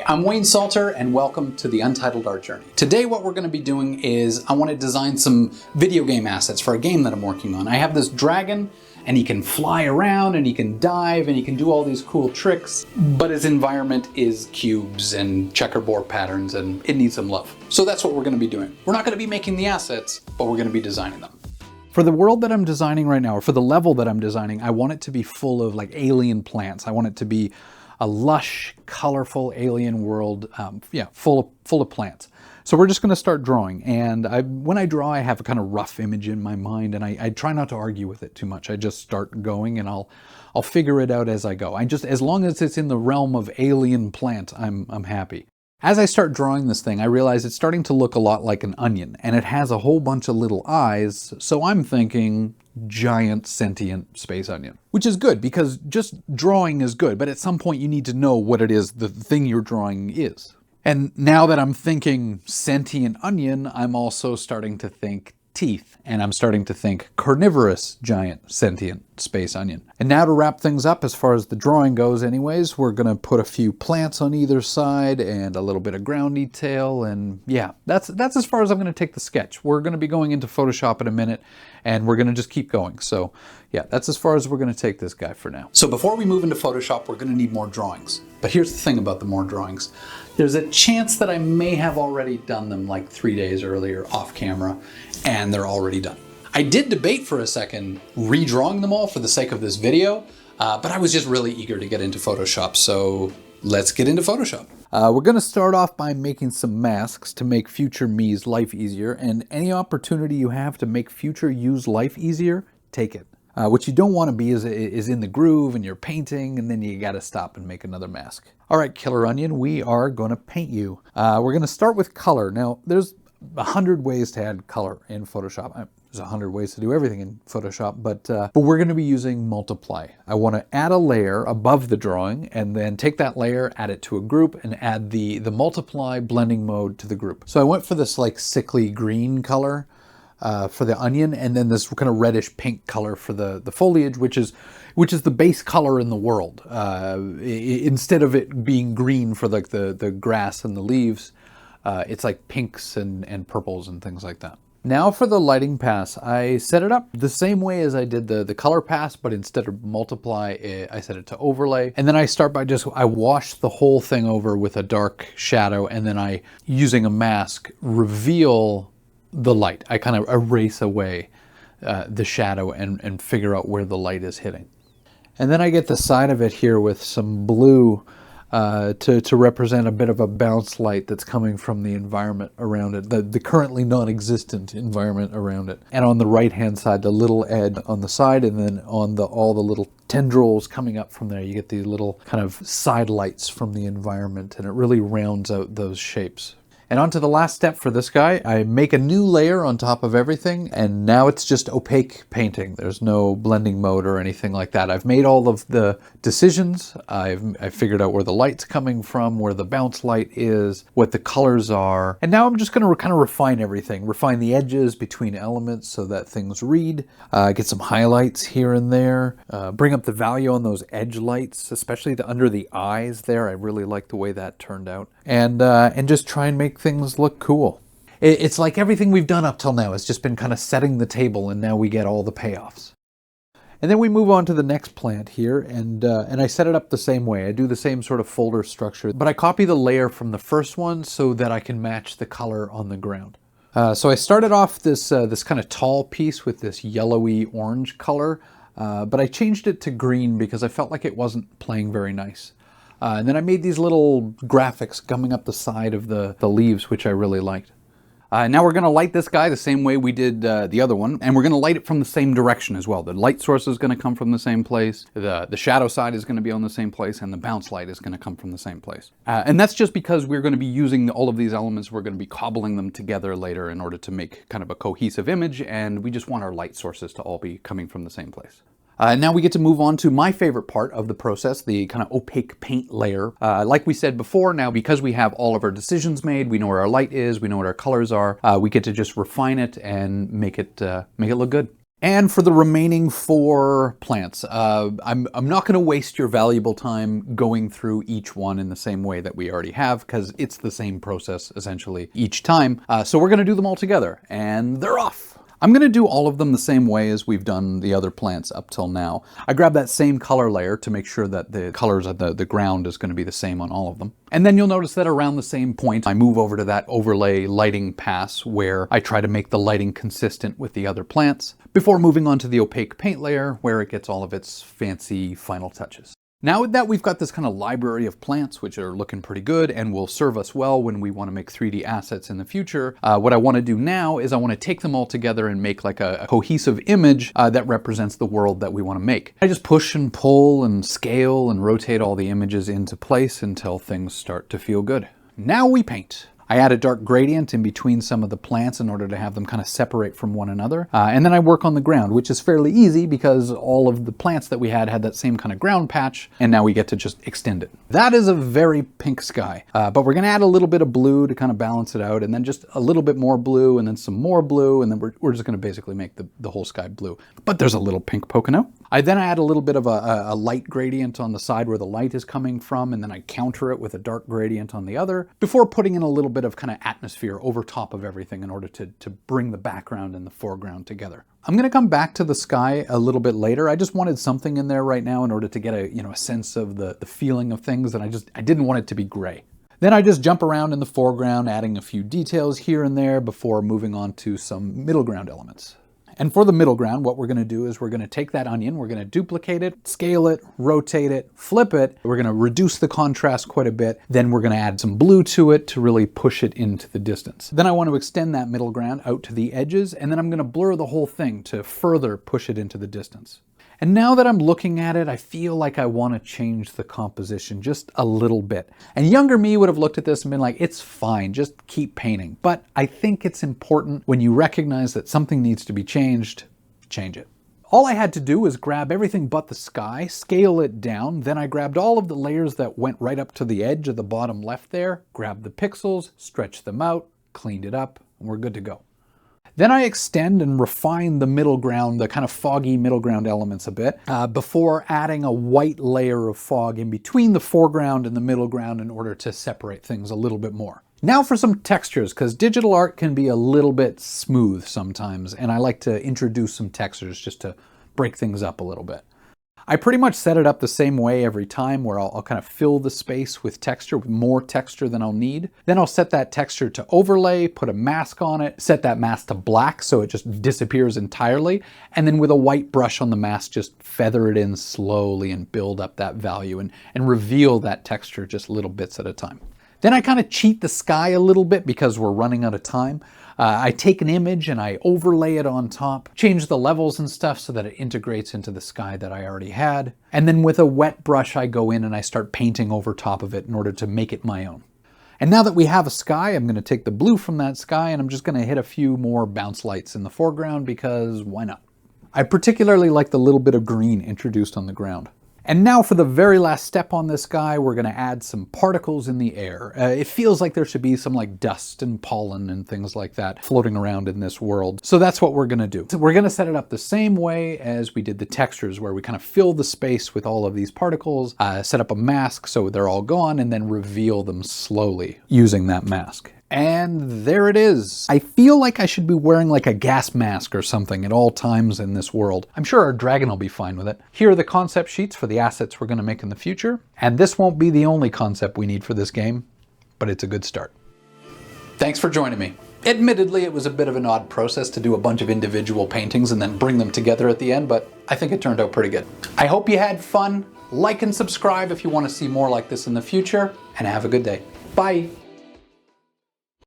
I'm Wayne Salter and welcome to the Untitled Art Journey. Today what we're going to be doing is I want to design some video game assets for a game that I'm working on. I have this dragon and he can fly around and he can dive and he can do all these cool tricks, but his environment is cubes and checkerboard patterns and it needs some love. So that's what we're going to be doing. We're not going to be making the assets, but we're going to be designing them. For the world that I'm designing right now, or for the level that I'm designing, I want it to be full of like alien plants. I want it to be a lush, colorful alien world, full of plants. So we're just going to start drawing, and when I draw, I have a kind of rough image in my mind, and I try not to argue with it too much. I just start going, and I'll figure it out as I go. As long as it's in the realm of alien plant, I'm happy. As I start drawing this thing, I realize it's starting to look a lot like an onion, and it has a whole bunch of little eyes, so I'm thinking giant sentient space onion. Which is good, because just drawing is good, but at some point you need to know what it is the thing you're drawing is. And now that I'm thinking sentient onion, I'm also starting to think teeth, and I'm starting to think carnivorous giant sentient space onion. And now to wrap things up as far as the drawing goes anyways, we're gonna put a few plants on either side and a little bit of ground detail, and yeah, that's as far as I'm gonna take the sketch. We're gonna be going into Photoshop in a minute and we're gonna just keep going. So yeah, that's as far as we're gonna take this guy for now. So before we move into Photoshop, we're gonna need more drawings. But here's the thing about the more drawings. There's a chance that I may have already done them like 3 days earlier off camera, and they're already done. I did debate for a second redrawing them all for the sake of this video, but I was just really eager to get into Photoshop, so let's get into Photoshop. We're gonna start off by making some masks to make future me's life easier, and any opportunity you have to make future you's life easier, take it. What you don't want to be is in the groove and you're painting and then you gotta stop and make another mask. All right, Killer Onion, we are gonna paint you. We're gonna start with color. Now, there's 100 ways to add color in Photoshop. There's 100 ways to do everything in Photoshop, but we're gonna be using multiply. I wanna add a layer above the drawing and then take that layer, add it to a group, and add the multiply blending mode to the group. So I went for this like sickly green color for the onion, and then this kind of reddish pink color for the foliage, which is the base color in the world. Instead of it being green for like the grass and the leaves, it's like pinks and purples and things like that. Now for the lighting pass, I set it up the same way as I did the color pass, but instead of multiply, I set it to overlay. And then I start by I wash the whole thing over with a dark shadow, and then I, using a mask, reveal the light. I kind of erase away the shadow and figure out where the light is hitting. And then I get the side of it here with some blue to represent a bit of a bounce light that's coming from the environment around it, the currently non-existent environment around it. And on the right hand side, the little edge on the side, and then on all the little tendrils coming up from there, you get these little kind of side lights from the environment, and it really rounds out those shapes. And on to the last step for this guy. I make a new layer on top of everything, and now it's just opaque painting. There's no blending mode or anything like that. I've made all of the decisions. I've figured out where the light's coming from, where the bounce light is, what the colors are. And now I'm just gonna kind of refine everything. Refine the edges between elements so that things read. Get some highlights here and there. Bring up the value on those edge lights, especially under the eyes there. I really like the way that turned out. And just try and make things look cool. It's like everything we've done up till now has just been kind of setting the table, and now we get all the payoffs. And then we move on to the next plant here, and I set it up the same way. I do the same sort of folder structure, but I copy the layer from the first one so that I can match the color on the ground. So I started off this kind of tall piece with this yellowy orange color, but I changed it to green because I felt like it wasn't playing very nice. And then I made these little graphics coming up the side of the leaves, which I really liked. Now we're going to light this guy the same way we did the other one, and we're going to light it from the same direction as well. The light source is going to come from the same place, the shadow side is going to be on the same place, and the bounce light is going to come from the same place. And that's just because we're going to be using all of these elements, we're going to be cobbling them together later in order to make kind of a cohesive image, and we just want our light sources to all be coming from the same place. Now we get to move on to my favorite part of the process, the kind of opaque paint layer. Like we said before, now because we have all of our decisions made, we know where our light is, we know what our colors are, we get to just refine it and make it look good. And for the remaining 4 plants, I'm not going to waste your valuable time going through each one in the same way that we already have, because it's the same process essentially each time. So we're going to do them all together, and they're off. I'm going to do all of them the same way as we've done the other plants up till now. I grabbed that same color layer to make sure that the colors of the ground is going to be the same on all of them. And then you'll notice that around the same point, I move over to that overlay lighting pass where I try to make the lighting consistent with the other plants before moving on to the opaque paint layer where it gets all of its fancy final touches. Now that we've got this kind of library of plants, which are looking pretty good and will serve us well when we want to make 3D assets in the future, what I want to do now is I want to take them all together and make like a cohesive image that represents the world that we want to make. I just push and pull and scale and rotate all the images into place until things start to feel good. Now we paint. I add a dark gradient in between some of the plants in order to have them kind of separate from one another. And then I work on the ground, which is fairly easy because all of the plants that we had that same kind of ground patch, and now we get to just extend it. That is a very pink sky, but we're gonna add a little bit of blue to kind of balance it out, and then just a little bit more blue, and then some more blue, and then we're just gonna basically make the whole sky blue. But there's a little pink poking out. I then add a little bit of a light gradient on the side where the light is coming from, and then I counter it with a dark gradient on the other, before putting in a little bit of kind of atmosphere over top of everything in order to bring the background and the foreground together. I'm going to come back to the sky a little bit later. I just wanted something in there right now in order to get a sense of the feeling of things, and I didn't want it to be gray. Then I just jump around in the foreground, adding a few details here and there before moving on to some middle ground elements. And for the middle ground, what we're going to do is we're going to take that onion, we're going to duplicate it, scale it, rotate it, flip it. We're going to reduce the contrast quite a bit. Then we're going to add some blue to it to really push it into the distance. Then I want to extend that middle ground out to the edges, and then I'm going to blur the whole thing to further push it into the distance. And now that I'm looking at it, I feel like I want to change the composition just a little bit. And younger me would have looked at this and been like, it's fine, just keep painting. But I think it's important when you recognize that something needs to be changed, change it. All I had to do was grab everything but the sky, scale it down, then I grabbed all of the layers that went right up to the edge of the bottom left there, grabbed the pixels, stretched them out, cleaned it up, and we're good to go. Then I extend and refine the middle ground, the kind of foggy middle ground elements a bit, before adding a white layer of fog in between the foreground and the middle ground in order to separate things a little bit more. Now for some textures, because digital art can be a little bit smooth sometimes, and I like to introduce some textures just to break things up a little bit. I pretty much set it up the same way every time, where I'll kind of fill the space with texture, with more texture than I'll need. Then I'll set that texture to overlay, put a mask on it, set that mask to black so it just disappears entirely, and then with a white brush on the mask, just feather it in slowly and build up that value and reveal that texture just little bits at a time. Then I kind of cheat the sky a little bit because we're running out of time. I take an image and I overlay it on top, change the levels and stuff so that it integrates into the sky that I already had. And then with a wet brush, I go in and I start painting over top of it in order to make it my own. And now that we have a sky, I'm going to take the blue from that sky and I'm just going to hit a few more bounce lights in the foreground because why not? I particularly like the little bit of green introduced on the ground. And now for the very last step on this guy, we're going to add some particles in the air. It feels like there should be some like dust and pollen and things like that floating around in this world. So that's what we're going to do. So we're going to set it up the same way as we did the textures, where we kind of fill the space with all of these particles, set up a mask so they're all gone, and then reveal them slowly using that mask. And there it is. I feel like I should be wearing like a gas mask or something at all times in this world. I'm sure our dragon will be fine with it. Here are the concept sheets for the assets we're going to make in the future. And this won't be the only concept we need for this game, but it's a good start. Thanks for joining me. Admittedly, it was a bit of an odd process to do a bunch of individual paintings and then bring them together at the end, but I think it turned out pretty good. I hope you had fun. Like and subscribe if you want to see more like this in the future, and have a good day. Bye.